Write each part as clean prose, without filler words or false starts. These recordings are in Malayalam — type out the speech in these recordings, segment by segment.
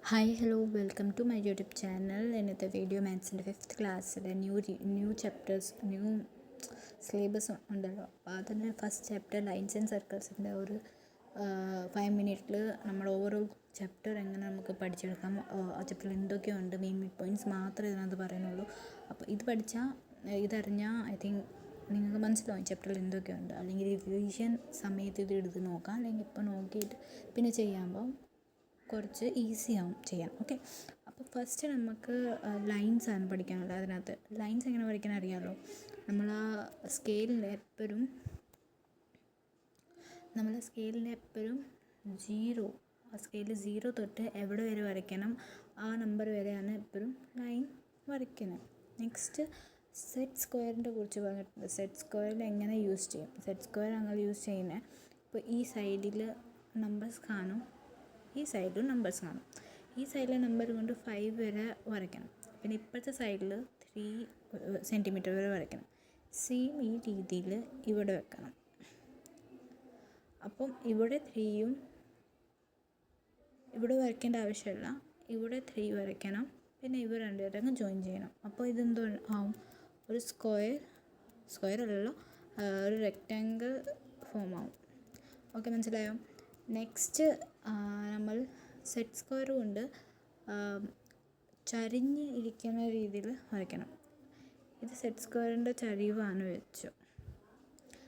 Hi hello welcome to my YouTube channel. ഇന്നത്തെ വീഡിയോ മാത്സിൻ്റെ 5th ക്ലാസ്സിലെ ന്യൂ ചാപ്റ്റേഴ്സ് സിലബസ് ഉണ്ടല്ലോ. അപ്പോൾ അതിൻ്റെ ഫസ്റ്റ് ചാപ്റ്റർ ലൈൻസ് ആൻഡ് സർക്കിൾസിൻ്റെ ഒരു 5 മിനിറ്റിൽ നമ്മൾ ഓരോ ചാപ്റ്റർ എങ്ങനെ നമുക്ക് പഠിച്ചെടുക്കാം, ആ ചാപ്റ്ററിൽ എന്തൊക്കെയുണ്ട്, മെയിൻ പോയിൻറ്റ്സ് മാത്രമേ ഇതിനകത്ത് പറയുന്നുള്ളൂ. അപ്പോൾ ഇതറിഞ്ഞാൽ ഐ തിങ്ക് നിങ്ങൾക്ക് മനസ്സിലാവും ചാപ്റ്ററിൽ എന്തൊക്കെയുണ്ട്. അല്ലെങ്കിൽ റിവിഷൻ സമയത്ത് ഇത് എടുത്ത് നോക്കാം, അല്ലെങ്കിൽ ഇപ്പോൾ നോക്കിയിട്ട് പിന്നെ ചെയ്യുമ്പോൾ കുറച്ച് ഈസിയാവും ചെയ്യാൻ. ഓക്കെ, അപ്പോൾ ഫസ്റ്റ് നമുക്ക് ലൈൻസ് ആണ് പഠിക്കാനുള്ളത്. അതിനകത്ത് ലൈൻസ് എങ്ങനെ പഠിക്കാൻ അറിയാമല്ലോ. നമ്മൾ ആ സ്കെയിലിൽ എപ്പോഴും ആ സ്കെയിലിൽ 0 തൊട്ട് എവിടെ വരെ വരയ്ക്കണം, ആ നമ്പർ വരെയാണ് എപ്പോഴും ലൈൻ വരയ്ക്കണം. നെക്സ്റ്റ് സെറ്റ് സ്ക്വയറിൻ്റെ കുറിച്ച് പറഞ്ഞിട്ടുണ്ട്. സെറ്റ് സ്ക്വയറിൽ എങ്ങനെ യൂസ് ചെയ്യും, സെറ്റ് സ്ക്വയർ അങ്ങനെ യൂസ് ചെയ്യുന്നത്. ഇപ്പോൾ ഈ സൈഡിൽ നമ്പേഴ്സ് കാണും, ഈ സൈഡിലും നമ്പേഴ്സ് കാണും. ഈ സൈഡിലെ നമ്പർ കൊണ്ട് 5 വരെ വരയ്ക്കണം. പിന്നെ ഇപ്പോഴത്തെ സൈഡിൽ 3 സെൻറ്റിമീറ്റർ വരെ വരയ്ക്കണം. സെയിം ഈ രീതിയിൽ ഇവിടെ വെക്കണം. അപ്പം ഇവിടെ 3യും ഇവിടെ വരയ്ക്കേണ്ട ആവശ്യമില്ല, ഇവിടെ 3 വരയ്ക്കണം. പിന്നെ ഇവ രണ്ടുപേരും ജോയിൻ ചെയ്യണം. അപ്പോൾ ഇതെന്തോ ആവും, ഒരു സ്ക്വയർ അല്ലല്ലോ, ഒരു റെക്റ്റാങ്കിൾ ഫോം ആവും. ഓക്കെ, മനസ്സിലായോ? നെക്സ്റ്റ് നമ്മൾ സെറ്റ് സ്ക്വയർ കൊണ്ട് ചരിഞ്ഞ് ഇരിക്കുന്ന രീതിയിൽ വരയ്ക്കണം. ഇത് സെറ്റ് സ്ക്വയറിൻ്റെ ചരിവാണ് വെച്ചു.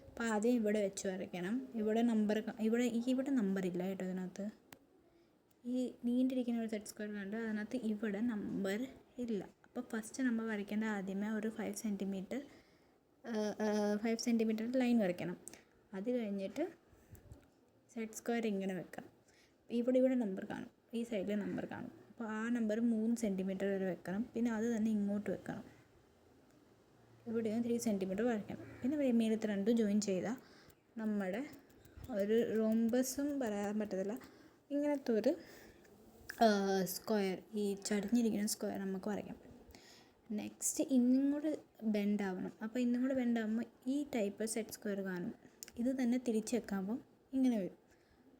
അപ്പോൾ ആദ്യം ഇവിടെ വെച്ച് വരയ്ക്കണം. ഇവിടെ നമ്പറില്ല കേട്ടോ. ഇതിനകത്ത് ഈ നീണ്ടിരിക്കുന്ന ഒരു സെറ്റ് സ്ക്വയർ കണ്ട് അതിനകത്ത് ഇവിടെ നമ്പർ ഇല്ല. അപ്പോൾ ഫസ്റ്റ് നമ്മൾ വരയ്ക്കേണ്ട ആദ്യമേ ഒരു 5 സെൻറ്റിമീറ്റർ ലൈൻ വരയ്ക്കണം. അത് കഴിഞ്ഞിട്ട് സെറ്റ് സ്ക്വയർ ഇങ്ങനെ വെക്കണം. ഇവിടെ നമ്പർ കാണും, ഈ സൈഡിൽ നമ്പർ കാണും. അപ്പോൾ ആ നമ്പർ 3 സെൻറ്റിമീറ്റർ വരെ വെക്കണം. പിന്നെ അത് തന്നെ ഇങ്ങോട്ട് വെക്കണം. ഇവിടെയും 3 സെൻറ്റിമീറ്റർ വരയ്ക്കണം. പിന്നെ മേലത്തെ രണ്ടും ജോയിൻ ചെയ്താൽ നമ്മുടെ ഒരു റോംബസും പറയാൻ പറ്റത്തില്ല, ഇങ്ങനത്തെ ഒരു സ്ക്വയർ, ഈ ചരിഞ്ഞിരിക്കുന്ന സ്ക്വയർ നമുക്ക് വരയ്ക്കാം. നെക്സ്റ്റ് ഇന്നും കൂടെ ബെൻഡാവണം. അപ്പോൾ ഇന്നും കൂടെ ബെൻഡാകുമ്പോൾ ഈ ടൈപ്പ് സെറ്റ് സ്ക്വയർ കാണും. ഇത് തന്നെ തിരിച്ച് വെക്കുമ്പോൾ ഇങ്ങനെ വരും.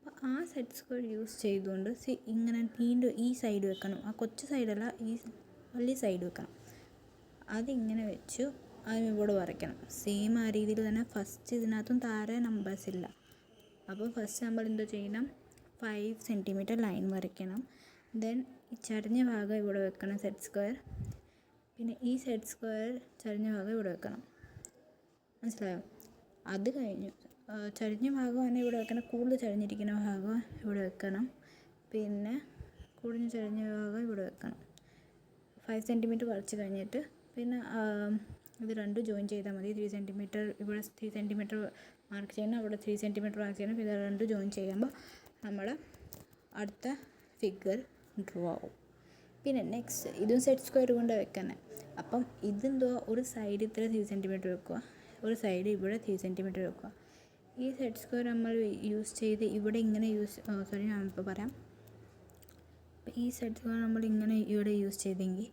അപ്പോൾ ആ സെറ്റ് സ്ക്വയർ യൂസ് ചെയ്തുകൊണ്ട് ഇങ്ങനെ വീണ്ടും ഈ സൈഡ് വെക്കണം. ആ കൊച്ചു സൈഡല്ല, ഈ വലിയ സൈഡ് വെക്കണം. അതിങ്ങനെ വെച്ചു അതിന് ഇവിടെ വരയ്ക്കണം. സെയിം ആ രീതിയിൽ തന്നെ ഫസ്റ്റ് ഇതിനകത്തും താഴെ നമ്പേഴ്സ് ഇല്ല. അപ്പോൾ ഫസ്റ്റ് നമ്മൾ എന്തോ ചെയ്യണം, 5 സെൻറ്റിമീറ്റർ ലൈൻ വരയ്ക്കണം. ദെൻ ഈ ചരിഞ്ഞ ഭാഗം ഇവിടെ വെക്കണം, സെറ്റ് സ്ക്വയർ. പിന്നെ ഈ സെറ്റ് സ്ക്വയർ ചരിഞ്ഞ ഭാഗം ഇവിടെ വെക്കണം. മനസ്സിലായോ? അത് കഴിഞ്ഞു ചരിഞ്ഞ ഭാഗമാണ് ഇവിടെ വെക്കണം. കൂടുതൽ ചരിഞ്ഞിരിക്കുന്ന ഭാഗം ഇവിടെ വെക്കണം. പിന്നെ കൂടുതൽ ചരിഞ്ഞ ഭാഗം ഇവിടെ വെക്കണം. 5 സെൻറ്റിമീറ്റർ വരച്ച് കഴിഞ്ഞിട്ട് പിന്നെ ഇത് രണ്ടും ജോയിൻ ചെയ്താൽ മതി. 3 സെൻറ്റിമീറ്റർ ഇവിടെ 3 സെൻറ്റിമീറ്റർ മാർക്ക് ചെയ്യണം, അവിടെ 3 സെൻറ്റിമീറ്റർ മാർക്ക് ചെയ്യണം. ഇത് രണ്ടും ജോയിൻ ചെയ്യുമ്പോൾ നമ്മൾ അടുത്ത ഫിഗർ ഡ്രോ ആവും. പിന്നെ നെക്സ്റ്റ് ഇതും സെറ്റ് സ്ക്വയർ കൊണ്ട് വെക്കുന്നത്. അപ്പം ഇതെന്തോ ഒരു സൈഡ് ഇത്ര 3 സെൻറ്റിമീറ്റർ വെക്കുക, ഒരു സൈഡ് ഇവിടെ 3 സെൻറ്റിമീറ്റർ വെക്കുക. ഈ സെറ്റ് സ്ക്വയർ നമ്മൾ യൂസ് ചെയ്ത് ഇവിടെ ഇങ്ങനെ ഞാനിപ്പോൾ പറയാം. ഈ സെറ്റ് സ്ക്വയർ നമ്മൾ ഇങ്ങനെ ഇവിടെ യൂസ് ചെയ്തെങ്കിൽ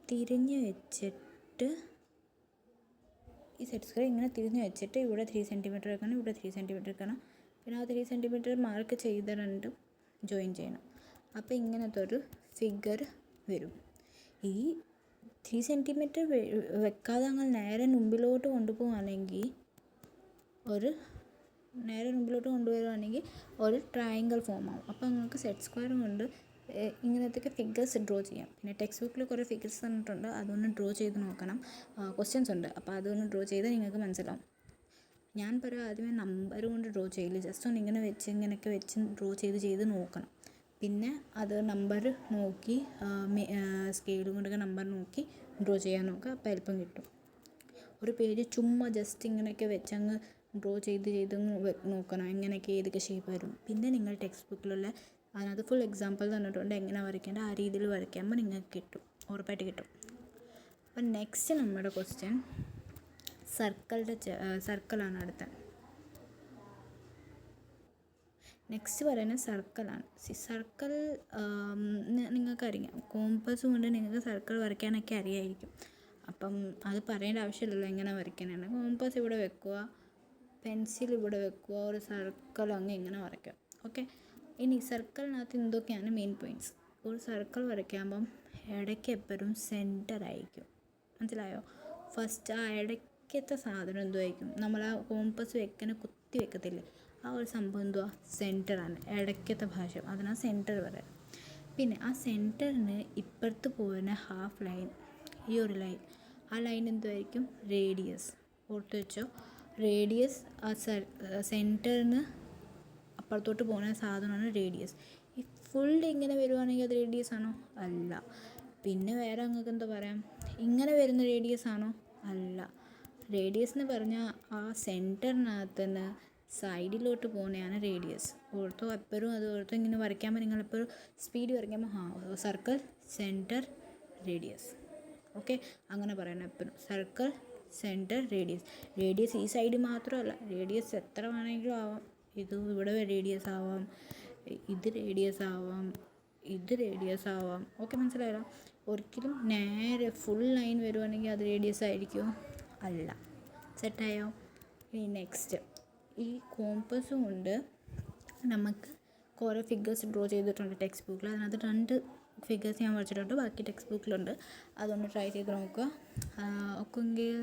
തിരിഞ്ഞ് വെച്ചിട്ട് ഈ സെറ്റ് സ്ക്വയർ ഇങ്ങനെ തിരിഞ്ഞ് വെച്ചിട്ട് ഇവിടെ 3 സെൻറ്റിമീറ്റർ വെക്കണം, ഇവിടെ 3 സെൻറ്റിമീറ്റർ വെക്കണം. പിന്നെ ആ 3 സെൻറ്റിമീറ്റർ മാർക്ക് ചെയ്ത രണ്ടും ജോയിൻ ചെയ്യണം. അപ്പോൾ ഇങ്ങനത്തെ ഒരു ഫിഗർ വരും. ഈ 3 സെൻറ്റിമീറ്റർ വെക്കാതെ അങ്ങ് നേരെ മുമ്പിലോട്ട് കൊണ്ടുപോവുകയാണെങ്കിൽ ഒരു ട്രയാങ്കിൾ ഫോം ആവും. അപ്പോൾ നിങ്ങൾക്ക് സെറ്റ് സ്ക്വയർ കൊണ്ട് ഇങ്ങനത്തെ ഫിഗേഴ്സ് ഡ്രോ ചെയ്യാം. പിന്നെ ടെക്സ്റ്റ് ബുക്കിൽ കുറേ ഫിഗേഴ്സ് തന്നിട്ടുണ്ട്, അതൊന്ന് ഡ്രോ ചെയ്ത് നോക്കണം. ക്വസ്റ്റ്യൻസ് ഉണ്ട്, അപ്പോൾ അതൊന്ന് ഡ്രോ ചെയ്താൽ നിങ്ങൾക്ക് മനസ്സിലാവും. ഞാൻ പറയാം ആദ്യമേ നമ്പർ കൊണ്ട് ഡ്രോ ചെയ്യില്ല, ജസ്റ്റ് ഒന്ന് ഇങ്ങനെയൊക്കെ വെച്ച് ഡ്രോ ചെയ്ത് നോക്കണം. പിന്നെ അത് നമ്പർ നോക്കി സ്കെയിൽ കൊണ്ടൊക്കെ നമ്പർ നോക്കി ഡ്രോ ചെയ്യാൻ നോക്കുക. അപ്പോൾ എളുപ്പം കിട്ടും. ഒരു പേജ് ചുമ്മാ ജസ്റ്റ് ഇങ്ങനെയൊക്കെ വെച്ചങ്ങ് ഡ്രോ ചെയ്ത് നോക്കണം, എങ്ങനെയൊക്കെ ഏതൊക്കെ ഷേപ്പ് വരും. പിന്നെ നിങ്ങൾ ടെക്സ്റ്റ് ബുക്കിലുള്ള അതിനകത്ത് ഫുൾ എക്സാമ്പിൾ തന്നിട്ടുണ്ട് എങ്ങനെ വരയ്ക്കേണ്ടത്, ആ രീതിയിൽ വരയ്ക്കുമ്പോൾ നിങ്ങൾക്ക് കിട്ടും, ഉറപ്പായിട്ട് കിട്ടും. അപ്പം നെക്സ്റ്റ് നമ്മുടെ ക്വസ്റ്റ്യൻ സർക്കിളാണ് അടുത്ത. നെക്സ്റ്റ് പറയുന്നത് സർക്കിളാണ്. സർക്കിൾ നിങ്ങൾക്കറിയാം, കോമ്പസ് കൊണ്ട് നിങ്ങൾക്ക് സർക്കിൾ വരയ്ക്കാനൊക്കെ അറിയായിരിക്കും. അപ്പം അത് പറയേണ്ട ആവശ്യമില്ലല്ലോ എങ്ങനെ വരയ്ക്കാനാണ്. കോമ്പസ് ഇവിടെ വെക്കുക, പെൻസിൽ ഇവിടെ വെക്കുക, ഒരു സർക്കിൾ അങ്ങ് ഇങ്ങനെ വരയ്ക്കുക. ഓക്കെ, ഇനി സർക്കിളിനകത്ത് എന്തൊക്കെയാണ് മെയിൻ പോയിൻറ്റ്സ്. ഒരു സർക്കിൾ വരയ്ക്കുമ്പം ഇടയ്ക്ക് എപ്പോഴും സെൻറ്റർ ആയിരിക്കും. മനസ്സിലായോ? ഫസ്റ്റ് ആ ഇടയ്ക്കത്തെ സാധനം എന്തുമായിരിക്കും, നമ്മൾ ആ കോമ്പസ് വെക്കുന്ന കുത്തി വെക്കത്തില്ലേ, ആ ഒരു സംഭവം എന്തുവാ, സെൻറ്ററാണ്. ഇടയ്ക്കത്തെ ഭാഷം, അതിനാ സെൻറ്റർ പറയാം. പിന്നെ ആ സെൻറ്ററിന് ഇപ്പുറത്ത് പോകുന്ന ഹാഫ് ലൈൻ, ഈ ഒരു ലൈൻ, ആ ലൈൻ എന്തുമായിരിക്കും, റേഡിയസ്. ഓർത്ത് വെച്ചോ, റേഡിയസ് ആ സെൻറ്ററിന് അപ്പുറത്തോട്ട് പോകുന്ന സാധനമാണ് റേഡിയസ്. ഈ ഫുൾ ഇങ്ങനെ വരുവാണെങ്കിൽ അത് റേഡിയസ് ആണോ? അല്ല. പിന്നെ വേറെ നിങ്ങൾക്ക് എന്താ പറയാം, ഇങ്ങനെ വരുന്ന റേഡിയസ് ആണോ? അല്ല. റേഡിയസ് എന്ന് പറഞ്ഞാൽ ആ സെൻറ്ററിനകത്ത് നിന്ന് സൈഡിലോട്ട് പോകുന്നതാണ് റേഡിയസ്. ഓർത്തോ, എപ്പോഴും അത് ഓർത്തോ. ഇങ്ങനെ വരയ്ക്കുമ്പോൾ നിങ്ങളെപ്പോഴും സ്പീഡ് വരയ്ക്കുമ്പോൾ സർക്കിൾ സെൻറ്റർ റേഡിയസ്. ഓക്കെ, അങ്ങനെ പറയണം എപ്പോഴും, സർക്കിൾ സെൻറ്റർ റേഡിയസ്. റേഡിയസ് ഈ സൈഡ് മാത്രമല്ല, റേഡിയസ് എത്ര വേണമെങ്കിലും ആവാം. ഇത് ഇവിടെ റേഡിയസ് ആവാം, ഇത് റേഡിയസ് ആവാം, ഇത് റേഡിയസ് ആവാം. ഓക്കെ, മനസ്സിലായല്ലോ? ഒരിക്കലും നേരെ ഫുൾ ലൈൻ വരുവാണെങ്കിൽ അത് റേഡിയസ് ആയിരിക്കുമോ? അല്ല. സെറ്റായോ? ഇനി നെക്സ്റ്റ്, ഈ കോമ്പസ് കൊണ്ട് നമുക്ക് കുറേ ഫിഗേഴ്സ് ഡ്രോ ചെയ്തിട്ടുണ്ട് ടെക്സ്റ്റ് ബുക്കിൽ. അതിനകത്ത് 2 ഫിഗേഴ്സ് ഞാൻ വരച്ചിട്ടുണ്ട്, ബാക്കി ടെക്സ്റ്റ് ബുക്കിലുണ്ട്. അതൊന്ന് ട്രൈ ചെയ്ത് നോക്കുക. ഒക്കെങ്കിൽ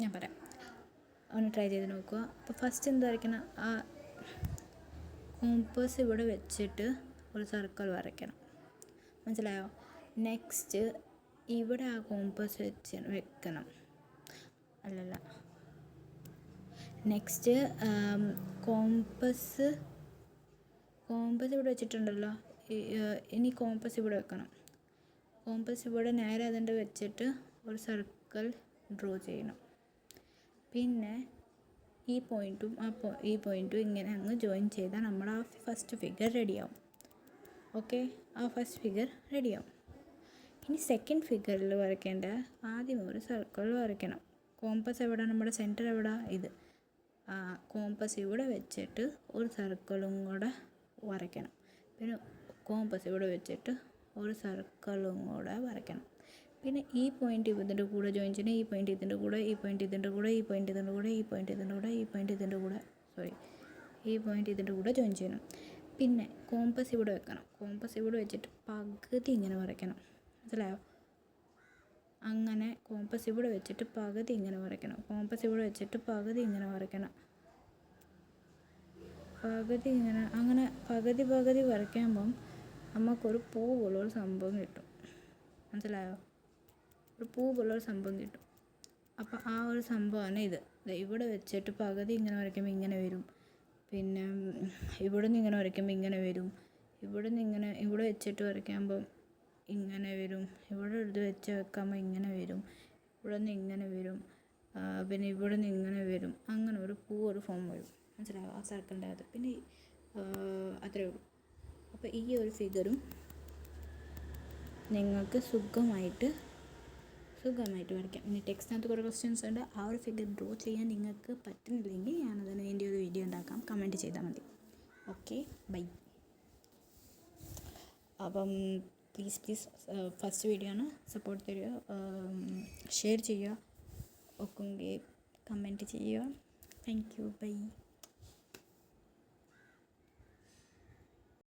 ഞാൻ പറയാം, ഒന്ന് ട്രൈ ചെയ്ത് നോക്കുക. അപ്പോൾ ഫസ്റ്റ് എന്താ വരയ്ക്കണം, ആ കോമ്പസ് ഇവിടെ വെച്ചിട്ട് ഒരു സർക്കിൾ വരയ്ക്കണം. മനസ്സിലായോ? നെക്സ്റ്റ് ഇവിടെ ആ കോമ്പസ് വെക്കണം. അല്ലല്ല, നെക്സ്റ്റ് കോമ്പസ് ഇവിടെ വെച്ചിട്ടുണ്ടല്ലോ. ഇനി കോമ്പസ് ഇവിടെ വെക്കണം. കോമ്പസ് ഇവിടെ നേരെ അതിൻ്റെ വെച്ചിട്ട് ഒരു സർക്കിൾ ഡ്രോ ചെയ്യണം. പിന്നെ ഈ പോയിൻറ്റും ഈ പോയിൻറ്റും ഇങ്ങനെ അങ്ങ് ജോയിൻ ചെയ്താൽ നമ്മുടെ ആ ഫസ്റ്റ് ഫിഗർ റെഡിയാവും. ഓക്കെ, ആ ഫസ്റ്റ് ഫിഗർ റെഡിയാവും. ഇനി സെക്കൻഡ് ഫിഗറിൽ വരയ്ക്കേണ്ട, ആദ്യം ഒരു സർക്കിൾ വരയ്ക്കണം. കോമ്പസ് എവിടെ, നമ്മുടെ സെൻറ്റർ എവിടെ, ഇത്. ആ കോമ്പസ് ഇവിടെ വെച്ചിട്ട് ഒരു സർക്കിളും കൂടെ വരയ്ക്കണം. പിന്നെ കോമ്പസ് ഇവിടെ വെച്ചിട്ട് ഒരു സർക്കിളും കൂടെ വരയ്ക്കണം. പിന്നെ ഈ പോയിൻ്റ് ഇതിൻ്റെ കൂടെ ജോയിൻ ചെയ്യണം, ഈ പോയിൻ്റ് ഇതിൻ്റെ കൂടെ, ഈ പോയിൻ്റ് ഇതിൻ്റെ കൂടെ, ഈ പോയിൻ്റ് ഇതിൻ്റെ കൂടെ, ഈ പോയിൻ്റ് ഇതിൻ്റെ കൂടെ, ഈ പോയിൻ്റ് ഇതിൻ്റെ കൂടെ, ഈ പോയിൻ്റ് ഇതിൻ്റെ കൂടെ ജോയിൻ ചെയ്യണം. പിന്നെ കോമ്പസ് ഇവിടെ വെക്കണം. കോമ്പസ് ഇവിടെ വെച്ചിട്ട് പകുതി ഇങ്ങനെ വരയ്ക്കണം. മനസ്സിലായോ? അങ്ങനെ കോമ്പസ് ഇവിടെ വെച്ചിട്ട് പകുതി ഇങ്ങനെ വരയ്ക്കണം. കോമ്പസ് ഇവിടെ വെച്ചിട്ട് പകുതി ഇങ്ങനെ വരയ്ക്കണം. പകുതി ഇങ്ങനെ, അങ്ങനെ പകുതി വരയ്ക്കുമ്പം നമുക്കൊരു പൂ പോലൊരു സംഭവം കിട്ടും. മനസ്സിലായോ? ഒരു പൂ പോലൊരു സംഭവം കിട്ടും. അപ്പോൾ ആ ഒരു സംഭവമാണ് ഇത്. ഇവിടെ വെച്ചിട്ട് പകുതി ഇങ്ങനെ വരയ്ക്കുമ്പോൾ ഇങ്ങനെ വരും. പിന്നെ ഇവിടെ നിന്ന് ഇങ്ങനെ വരയ്ക്കുമ്പോൾ ഇങ്ങനെ വരും. ഇവിടെ വെച്ചിട്ട് വരയ്ക്കുമ്പം ഇങ്ങനെ വരും. ഇവിടെ ഇത് വെച്ച് വെക്കുമ്പോൾ ഇങ്ങനെ വരും. ഇവിടെ നിന്ന് ഇങ്ങനെ വരും. പിന്നെ ഇവിടെ നിന്ന് ഇങ്ങനെ വരും. അങ്ങനെ ഒരു ഫോം വരും. മനസ്സിലാവും ആ സർക്കിളിൻ്റെ അകത്ത്. പിന്നെ അത്രയേ ഉള്ളൂ. അപ്പോൾ ഈ ഒരു ഫിഗറും നിങ്ങൾക്ക് സുഖമായിട്ട് വരയ്ക്കാം. ഇനി ടെക്സ്റ്റിനകത്ത് കുറേ ക്വസ്റ്റ്യൻസ് ഉണ്ട്. ആ ഒരു ഫിഗർ ഡ്രോ ചെയ്യാൻ നിങ്ങൾക്ക് പറ്റുന്നില്ലെങ്കിൽ ഞാനതിന് വേണ്ടി ഒരു വീഡിയോ ഉണ്ടാക്കാം. കമൻറ്റ് ചെയ്താൽ മതി. Okay, bye. അപ്പം പ്ലീസ് ഫസ്റ്റ് വീഡിയോ ആണ്, സപ്പോർട്ട് തരിക, ഷെയർ ചെയ്യുക, ഒക്കെ കമൻറ്റ് ചെയ്യുക. Thank you, by.